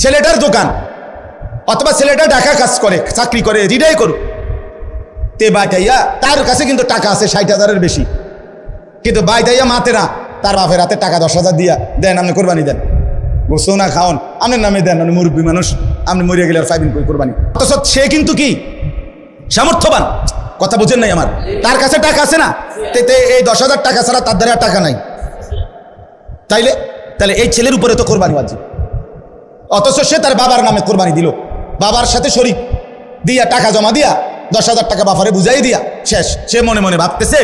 ছেলেটার দোকান অথবা ছেলেটা ঢাকা কাজ করে, চাকরি করে, রিডাই করুক, তে বাইটাইয়া তার কাছে কিন্তু টাকা আছে 60,000-এর বেশি, কিন্তু বাইটাইয়া মাতে না, তার বাপের হাতে টাকা 10,000 দিয়া দেন, আপনি কোরবানি দেন, গোসো না খাওন আপনার নামে দেন, আপনি মুরব্বী মানুষ, আপনি মরিয়া গেলে আর পাইবেন কই কোরবানি। অথচ সে কিন্তু কি সামর্থ্যবান, কথা বুঝেন নাই আমার, তার কাছে টাকা আছে না, এই 10,000 টাকা ছাড়া তার দ্বারা টাকা নাই, তাইলে এই ছেলের উপরে তো কোরবানি ওয়াজিব। অথচ সে তার বাবার নামে কোরবানি দিল, বাবার সাথে শরীক দিয়া টাকা জমা দিয়া 10,000 টাকা বাবারে বুঝাই দিয়া শেষ। সে মনে মনে ভাবতেছে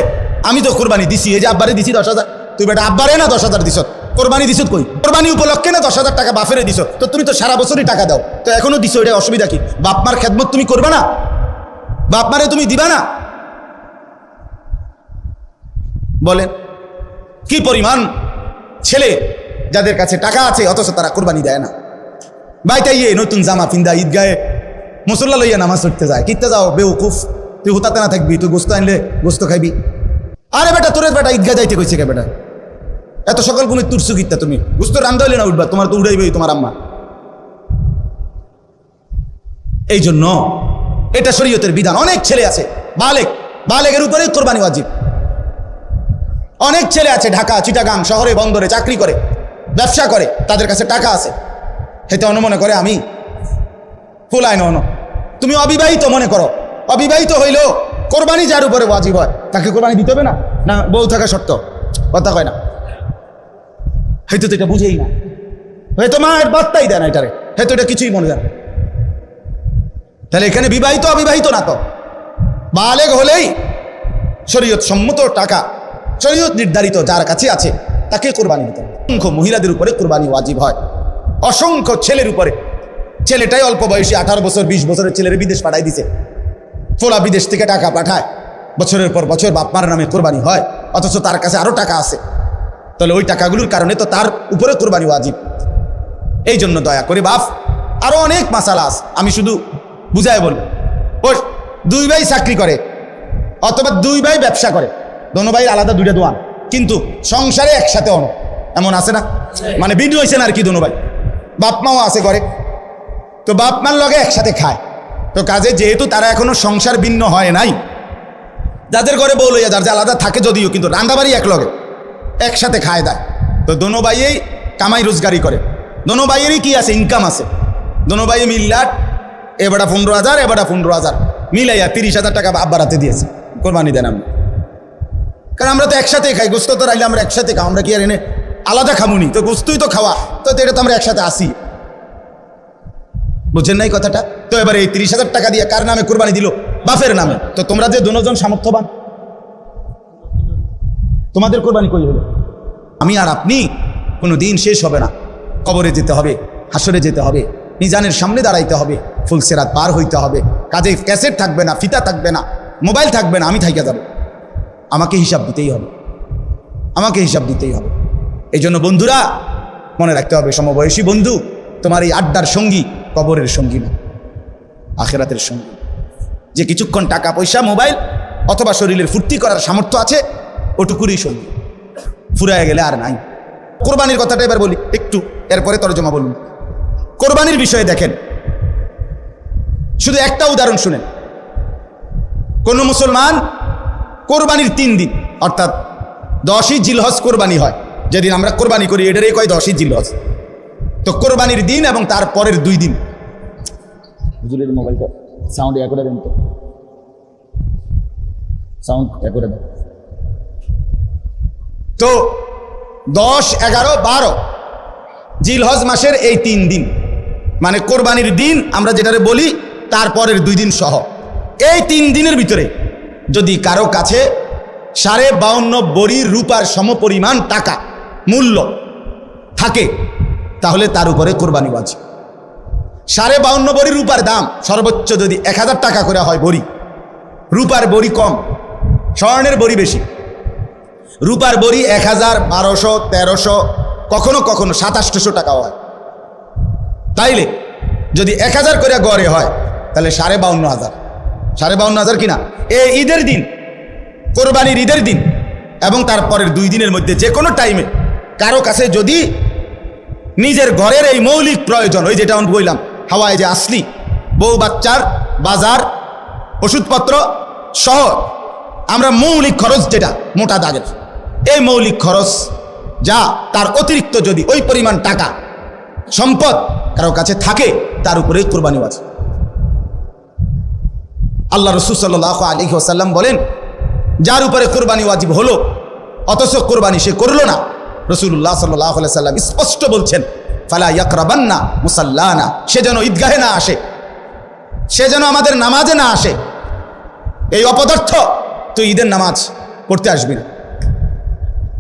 আমি তো কোরবানি দিছি, এই যে আব্বারে দিছি 10,000, তুই বেটা আব্বারে না 10,000 দিছ, কোরবানি দিছ কই, কোরবানি উপলক্ষে না 10,000 টাকা বাপেরে দিছ, তো তুমি তো সারা বছরই টাকা দাও, তো এখনো দিছো, এটা অসুবিধা কি? বাপমার খেদমত তুমি করবে না? বাপমারে তুমি দিবা না? বলেন কি পরিমাণ ছেলে যাদের কাছে টাকা আছে অথচ তারা কোরবানি দেয় না। বাইটাইয়ে নতুন জামা পিন্দা ঈদগাহে মুসল্লা লইয়া নামাজ পড়তে যায়, কিনতে যাও বেউকুফ, তুই হুতাতে না থাকবি, তুই গোস্ত আনলে গোস্ত খাইবি। আরে বেটা তোর বেটা ঈদগাহ যাইতে কইছে কে বেটা, এত সকাল কোন তুরছু কিত্তা, তুমি গোস্ত রান্ধা হইলে না উঠবা, তোমার তো উড়াইবেই তোমার আম্মা। এই জন্য এটা শরীয়তের বিধান। অনেক ছেলে আছে বালেগের উপরে কোরবানি ওয়াজিব। অনেক ছেলে আছে ঢাকা, চিটাগাং শহরে, বন্দরে চাকরি করে, ব্যবসা করে, তাদের কাছে টাকা আছে, হেতে মনে করে আমি ফুলাই ন। তুমি অবিবাহিত মনে করো, অবিবাহিত হইলেও কোরবানি যার উপরে ওয়াজিব হয় তাকে কোরবানি দিতে হবে না? না বউ থাকা সত্য, কথা কয় না, হয়তো তো এটা বুঝেই না, হয়তো মায়ের বার্তাই দেয় না এটারে, হয়তো এটা কিছুই মনে যায় না। তাহলে এখানে বিবাহিত অবিবাহিত না, তো বালেগ হলেই শরীয়ত সম্মত টাকা, শরীয়ত নির্ধারিত যার কাছে আছে তাকে কোরবানি দিতে হবে। অসংখ্য মহিলাদের উপরে কোরবানি ওয়াজিব হয়, অসংখ্য ছেলের উপরে। ছেলেটাই অল্প বয়সী 18 বছর 20 বছরের ছেলের বিদেশ পাঠাই দিছে, ফোলা বিদেশ থেকে টাকা পাঠায়, বছরের পর বছর বাপমার নামে কোরবানি হয়, অথচ তার কাছে আরো টাকা আছে, তাহলে ওই টাকাগুলোর কারণে তো তার উপরে কোরবানি ওয়াজিব। এই জন্য দয়া করে বাপ, আরো অনেক মাসালা আছে, আমি শুধু বুঝায় বলবো। ওই 2 ভাই চাকরি করে অথবা 2 ভাই ব্যবসা করে, দোনো ভাই আলাদা 2টা দোয়ান, কিন্তু সংসারে একসাথে অন, এমন আছে না? মানে ভিন্ন হয়েছে না আর কি, দোনো ভাই বাপ মাও আছে করে, তো বাপ মার লগে একসাথে খায়, তো কাজে যেহেতু তারা এখনো সংসার ভিন্ন হয় নাই, যাদের ঘরে বউ লইয়া যার যে আলাদা থাকে যদিও, কিন্তু রান্দাবাড়ি এক লগে একসাথে খায় দেয়, তো দোনো ভাইয়েই কামাই রোজগারি করে, দোনো ভাইয়েরই কি আছে, ইনকাম আছে, দোনো ভাই মিল্লাট, এবারটা 15,000 এবারটা 15,000 মিলাইয়া 30,000 টাকা আব্বার হাতে দিয়েছে, কোরবানি দেন আমরা। কারণ আমরা তো একসাথে খাই, গোস্ত তো রাইলে আমরা একসাথে খাও, আমরা কি আর এনে আলাদা খামুনি, তো গোস্তই তো খাওয়া, তো এটা তো আমরা একসাথে আসি, বুঝছেন নাই কথাটা? তো এবার এই 30,000 টাকা দিয়ে কার নামে কোরবানি দিল? বাপের নামে। তো তোমরা যে দুজন সামর্থ্যবান, তোমাদের কোরবানি কই হলো? আমি আর আপনি কোনো দিন শেষ হবে না, কবরে যেতে হবে, হাসরে যেতে হবে, মিজানের সামনে দাঁড়াইতে হবে, ফুলসেরাত পার হইতে হবে, কাজে ক্যাসেট থাকবে না, ফিতা থাকবে না, মোবাইল থাকবে না, আমি থাইকা যাব, আমাকে হিসাব দিতেই হবে, আমাকে হিসাব দিতেই হবে। এই জন্য বন্ধুরা মনে রাখতে হবে, সমবয়সী বন্ধু, তোমার এই আড্ডার সঙ্গী কবরের সঙ্গী না, আখেরাতের সঙ্গী। যে কিছুক্ষণ টাকা পয়সা, মোবাইল অথবা শরীরের ফুর্তি করার সামর্থ্য আছে, ওটুকুরই সঙ্গী, ফুরায় গেলে আর নাই। কোরবানির কথাটা এবার বলি একটু, এরপরে তরজমা বলুন। কোরবানির বিষয়ে দেখেন, শুধু একটা উদাহরণ শুনেন। কোন মুসলমান কোরবানির 3 দিন অর্থাৎ 10ই জিলহজ কোরবানি হয়, যেদিন আমরা কোরবানি করি এটারই কয় 10ই জিলহজ, তো কোরবানির দিন এবং তার পরের 2 দিন, হুজুরের মোবাইলটা সাউন্ড এ করে দেন, তো সাউন্ড এ করে দেন। তো 10, 11, 12 জিলহজ মাসের এই 3 দিন, মানে কোরবানির দিন আমরা যেটারে বলি তারপরের 2 দিন সহ, এই 3 দিনের ভিতরে যদি কারো কাছে 52.5 বড়ি রূপার সমপরিমাণ টাকা মূল্য থাকে, তাহলে তার উপরে কোরবানি ওয়াজিব। 52.5 বড়ি রূপার দাম সর্বোচ্চ যদি 1000 টাকা করে হয় বড়ি, রূপার বড়ি কম, স্বর্ণের বড়ি বেশি। রূপার বড়ি 1000, 1200, 1300, কখনো কখনো 2700 টাকাও হয়। তাইলে যদি 1000 করে গড়ে হয় তাহলে 52,500, 52,500 কিনা এই ঈদের দিন, কোরবানির ঈদের দিন এবং তারপরের 2 দিনের মধ্যে যে কোনো টাইমে কারো কাছে যদি নিজের ঘরের এই মৌলিক প্রয়োজন, ওই যেটা আমি বললাম হাওয়ায় যে আসলি, বউ বাচ্চার, বাজার, ওষুধপত্র সহ আমরা মৌলিক খরচ যেটা মোটা দাগের, এই মৌলিক খরচ যা তার অতিরিক্ত যদি ওই পরিমাণ টাকা সম্পদ কারো কাছে থাকে তার উপরে কুরবানি ওয়াজিব। আল্লাহ রাসূল সাল্লাল্লাহু আলাইহি ওয়াসাল্লাম বলেন, যার উপরে কুরবানি ওয়াজিব হলো অথচ কুরবানি সে করলো না, রাসূলুল্লাহ সাল্লাল্লাহু আলাইহি ওয়াসাল্লাম স্পষ্ট বলছেন, ফালা ইয়াকরাবান্না মুসাল্লানা, সে যেন ঈদগাহে না আসে, সে যেন আমাদের নামাজে না আসে। এই অপদার্থ তুই ঈদের নামাজ পড়তে আসবি না,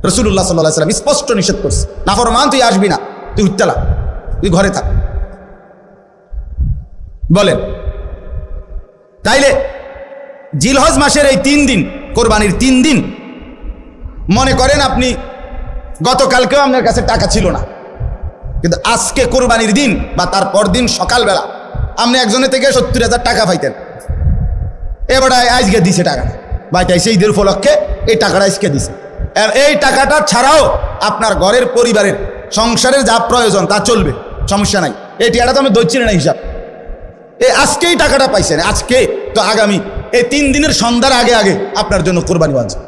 রাসূলুল্লাহ সাল্লাল্লাহু আলাইহি ওয়াসাল্লাম স্পষ্ট নিষেধ করছে, নাফরমান তুই আসবি না, তুই উত্তালা, তুই ঘরে থাক। বলেন, তাইলে জিলহজ মাসের এই 3 দিন, কোরবানির 3 দিন, মনে করেন আপনি গতকালকেও আপনার কাছে টাকা ছিল না, কিন্তু আজকে কোরবানির দিন বা তার পর দিন সকালবেলা আপনি একজনের থেকে 70,000 টাকা পাইতেন, এবার আজকে দিছে টাকা, বাইটা সেই ঈদের উপলক্ষে এই টাকাটা আজকে দিছে। আর এই টাকাটা ছাড়াও আপনার ঘরের পরিবারের সংসারের যা প্রয়োজন তা চলবে, সমস্যা নাই, এই টাকাটা তো আমি ধরছি না হিসাব, এই আজকেই টাকাটা পাইছেন, আজকে তো আগামী এই 3 দিনের সন্ধ্যার আগে আগে আপনার জন্য কোরবানি ওয়াজিব।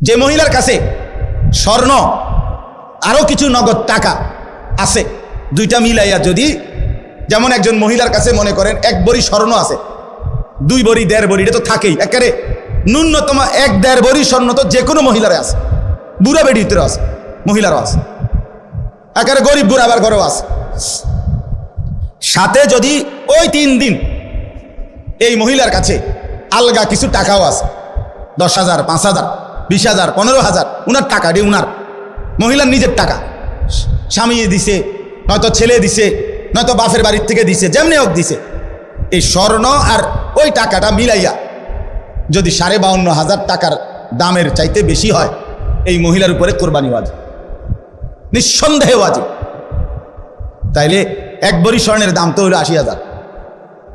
যে মহিলার কাছে স্বর্ণ আরো কিছু নগদ টাকা আছে, দুইটা মিলাইয়া যদি, যেমন একজন মহিলার কাছে মনে করেন 1 ভরি স্বর্ণ আছে, 2 ভরি 1.5 ভরি, এটা তো থাকেই, একেবারে ন্যূনতম 1-1.5 ভরি স্বর্ণ তো যে কোনো মহিলারে আছে, বুড়া বেডিতেও আছে, মহিলারও আছে, একেবারে গরিব বুড়া আবার ঘরেও আছে। সাথে যদি ওই 3 দিন এই মহিলার কাছে আলগা কিছু টাকাও আছে, 10,000, 5,000, 20,000, 15,000, উনার টাকা, এটি উনার মহিলার নিজের টাকা, স্বামী দিছে, নয়তো ছেলে দিছে, নয়তো বাপের বাড়ির থেকে দিছে, যেমনি হোক দিছে, এই স্বর্ণ আর ওই টাকাটা মিলাইয়া যদি 52,500 টাকার দামের চাইতে বেশি হয়, এই মহিলার উপরে কোরবানি ওয়াজিব, নিঃসন্দেহে ওয়াজিব। তাইলে 1 ভরি স্বর্ণের দাম তো হলো 80,000,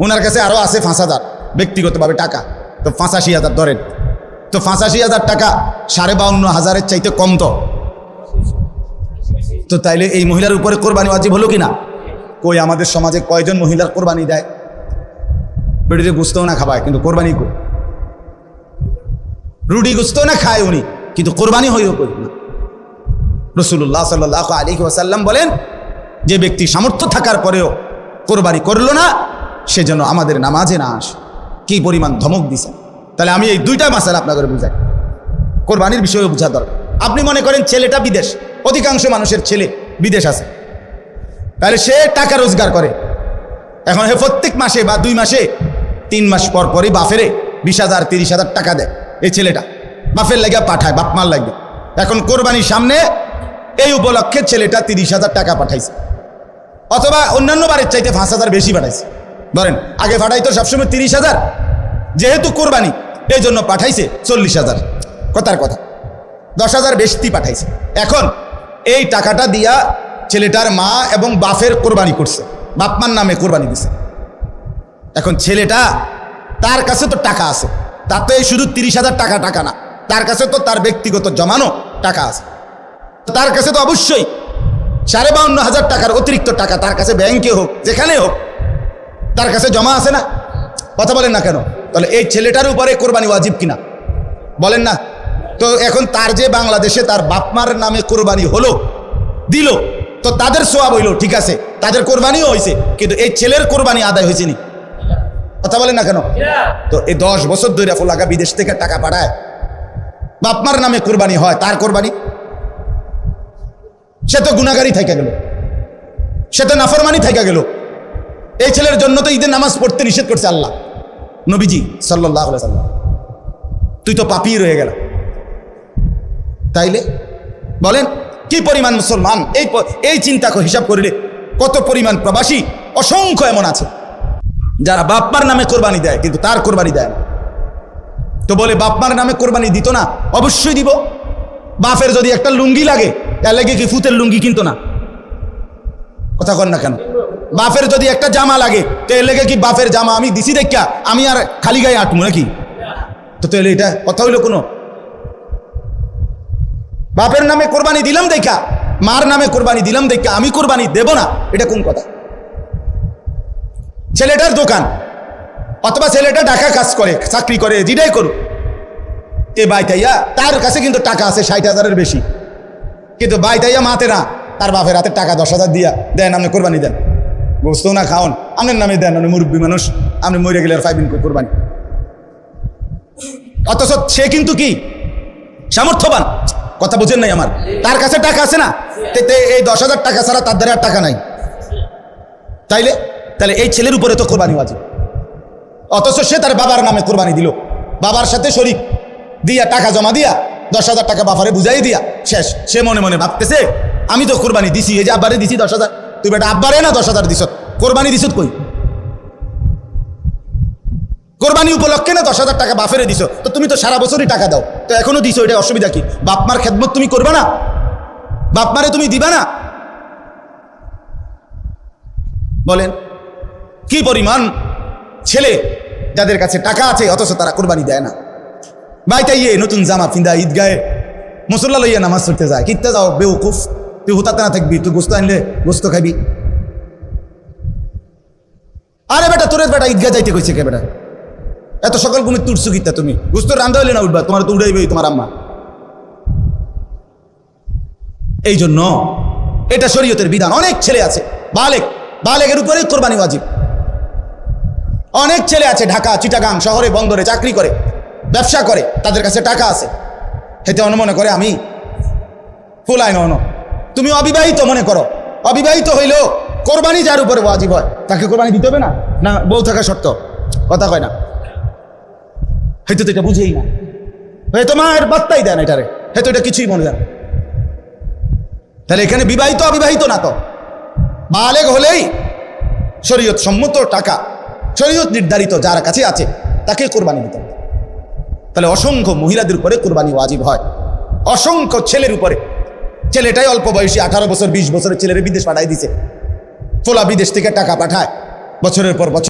ওনার কাছে আরও আছে 5,000 ব্যক্তিগতভাবে টাকা, তো 85,000 ধরেন, তো 85,000 টাকা 52,500-এর চাইতে কম, তো তাইলে এই মহিলার উপরে কোরবানি ওয়াজিব হলো কিনা? কই আমাদের সমাজে কয়জন মহিলার কোরবানি দেয়? বেটিতে গুস্তও না খাবায় কিন্তু কোরবানি কই, রুটি গুস্তও না খায় উনি কিন্তু কোরবানি হইও কই না। রাসূলুল্লাহ সাল্লাল্লাহু আলাইহি ওয়াসাল্লাম বলেন, যে ব্যক্তি সামর্থ্য থাকার পরেও কোরবানি করলো না, সে যেন আমাদের নামাজে না আসে। কি পরিমাণ ধমক দিছে! তাহলে আমি এই 2টা মাসালা আপনাদের বুঝাই, কোরবানির বিষয়ে বোঝা দরকার। আপনি মনে করেন ছেলেটা বিদেশ, অধিকাংশ মানুষের ছেলে বিদেশ আছে, তাহলে সে টাকা রোজগার করে, এখন হে প্রত্যেক মাসে বা 2 মাসে 3 মাস পর পরই বাফেরে 20,000, 30,000 টাকা দেয়, এই ছেলেটা বাফের লাগিয়া পাঠায়, বাপ মার লাগবে। এখন কোরবানির সামনে এই উপলক্ষে ছেলেটা 30,000 টাকা পাঠাইছে, অথবা অন্যান্য বারের চাইতে 5,000 বেশি পাঠাইছে, ধরেন আগে পাঠাইতো সবসময় 30,000, যেহেতু কোরবানি এই জন্য পাঠাইছে 40,000, কথার কথা 10,000 বেশি পাঠাইছে। এখন এই টাকাটা দিয়া ছেলেটার মা এবং বাপের কোরবানি করছে, বাপমার নামে কোরবানি দিছে। এখন ছেলেটা, তার কাছে তো টাকা আছে, তাতে শুধু 30,000 টাকা না, তার কাছে তো তার ব্যক্তিগত জমানো টাকা আছে, তার কাছে তো অবশ্যই 52,500 টাকার অতিরিক্ত টাকা তার কাছে ব্যাংকে হোক যেখানে হোক তার কাছে জমা আছে না? কথা বলেন না কেন? তাহলে এই ছেলেটার উপরে কোরবানি ওয়াজিব কিনা? বলেন না। তো এখন তার যে বাংলাদেশে তার বাপমার নামে কোরবানি হলো, দিল, তো তাদের সোয়াব হইল, ঠিক আছে, তাদের কোরবানিও হয়েছে, কিন্তু এই ছেলের কোরবানি আদায় হয়েছে নি? কথা বলেন না কেন? তো এই 10 বছর ধরে ফোলাকা বিদেশ থেকে টাকা পাঠায়, বাপমার নামে কোরবানি হয়, তার কোরবানি, সে তো গুনাহগারী থাইকা গেল, সে তো নাফরমানি থাইকা গেল। এই ছেলের জন্য তো ঈদের নামাজ পড়তে নিষেধ করছে আল্লাহ, নবীজি সাল্লাল্লাহু আলাইহি ওয়াসাল্লাম, তুই তো পাপী রয়ে গেল। তাইলে বলেন কি পরিমাণ মুসলমান, এই চিন্তা হিসাব করলে কত পরিমাণ প্রবাসী অসংখ্য এমন আছে যারা বাপমার নামে কোরবানি দেয় কিন্তু তার কোরবানি দেয় না। তো বলে বাপমার নামে কোরবানি দিত না? অবশ্যই দিব। বাপের যদি একটা লুঙ্গি লাগে, তার লাগে কি ফুতের লুঙ্গি কিনতো না? কথা কন না কেন? বাপের যদি একটা জামা লাগে, তো এর লেগে কি বাপের জামা আমি দিছি দেখা আমি আর খালি গায়ে আটমু নাকি? তো তাহলে এটা কথা হইলো কোনো? বাপের নামে কোরবানি দিলাম দেখা, মার নামে কোরবানি দিলাম দেখা আমি কোরবানি দেব না, এটা কোন কথা? ছেলেটার দোকান অথবা ছেলেটা ঢাকা কাজ করে, চাকরি করে, যেটাই করুক, এ বাইতাইয়া তার কাছে কিন্তু টাকা আছে 60,000-এর বেশি, কিন্তু বাইতাইয়া মাতে না, তার বাপের হাতে টাকা 10,000 দিয়া দেন, আপনি কোরবানি দেন, বুঝতো না খাওন আপনার নামে দেন, আপনি মুরব্বী মানুষ, আপনি মরে গেলে আর পাইবেন কোরবানি। অথচ সে কিন্তু কি সামর্থ্যবান, কথা বুঝেন নাই আমার, তার কাছে টাকা আছে না, এই 10,000 টাকা ছাড়া তার দ্বারা আর টাকা নাই, তাহলে এই ছেলের উপরে তো কোরবানি ওয়াজিব। অথচ সে তার বাবার নামে কোরবানি দিল, বাবার সাথে শরীক দিয়া টাকা জমা দিয়া 10,000 টাকা বাবারে বুঝাই দিয়া শেষ। সে মনে মনে ভাবতেছে আমি তো কোরবানি দিছি, এই যে আব্বারে দিছি 10,000, তুই বেটা আব্বারে না 10,000 দিস, কোরবানি দিস কই? কোরবানি উপলক্ষে না 10,000 টাকা বাফেরে দিছ, তো তুমি তো সারা বছরই টাকা দাও, তো এখনো দিছো, এটা অসুবিধা কি? বাপমার খেদমত তুমি করবা না? বাপমারে তুমি দিবা না? বলেন কি পরিমাণ ছেলে যাদের কাছে টাকা আছে অথচ তারা কোরবানি দেয় না। বাইতাইয়ে নতুন জামা ফিন্দা ঈদগাহে মুসল্লা লইয়া নামাজ পড়তে যায়, কিনতে যাও বেউকুফ, তুই হুতাতে না থাকবি, তুই গোস্ত আনলে গোস্ত খাবি। আরে বেটা তোর বেটা ঈদগাহ যাইতে কইছে কে বেটা? এত সকাল ঘুমে তুটছু কিতা তুমি? গোস্ত রান্ধা হইলে না উঠবা, তোমার তো উড়াইবে তোমার আম্মা। এই জন্য এটা শরীয়তের বিধান। অনেক ছেলে আছে বালেগের উপরে কোরবানি ওয়াজিব। অনেক ছেলে আছে ঢাকা, চিটাগাং শহরে, বন্দরে চাকরি করে, ব্যবসা করে, তাদের কাছে টাকা আছে, হেতে মনে করে আমি ফুলাই ন। তুমি অবিবাহিত মনে করো, অবিবাহিত হইলেও কোরবানি যার উপরে ওয়াজিব হয় তাকে কোরবানি দিতে হবে না? না বউ থাকা শর্ত, কথা কয় না, হয়তো তো এটা বুঝেই না, হয়তো মায়ের বার্তাই দেন এটারে, হয়তো এটা কিছুই মনে দেন। তাহলে এখানে বিবাহিত অবিবাহিত না, তো বালেগ হলেই শরীয়ত সম্মত টাকা, শরীয়ত নির্ধারিত যার কাছে আছে তাকে কোরবানি দিতে হবে। তাহলে অসংখ্য মহিলাদের উপরে কোরবানি ওয়াজিব হয়, অসংখ্য ছেলের উপরে। ছেলেটাই অল্প বয়সী 18 বছর 20 বছরের ছেলের বিদেশ পাঠাই দিছে, ফোলা বিদেশ থেকে টাকা পাঠায় বছরের পর বছর।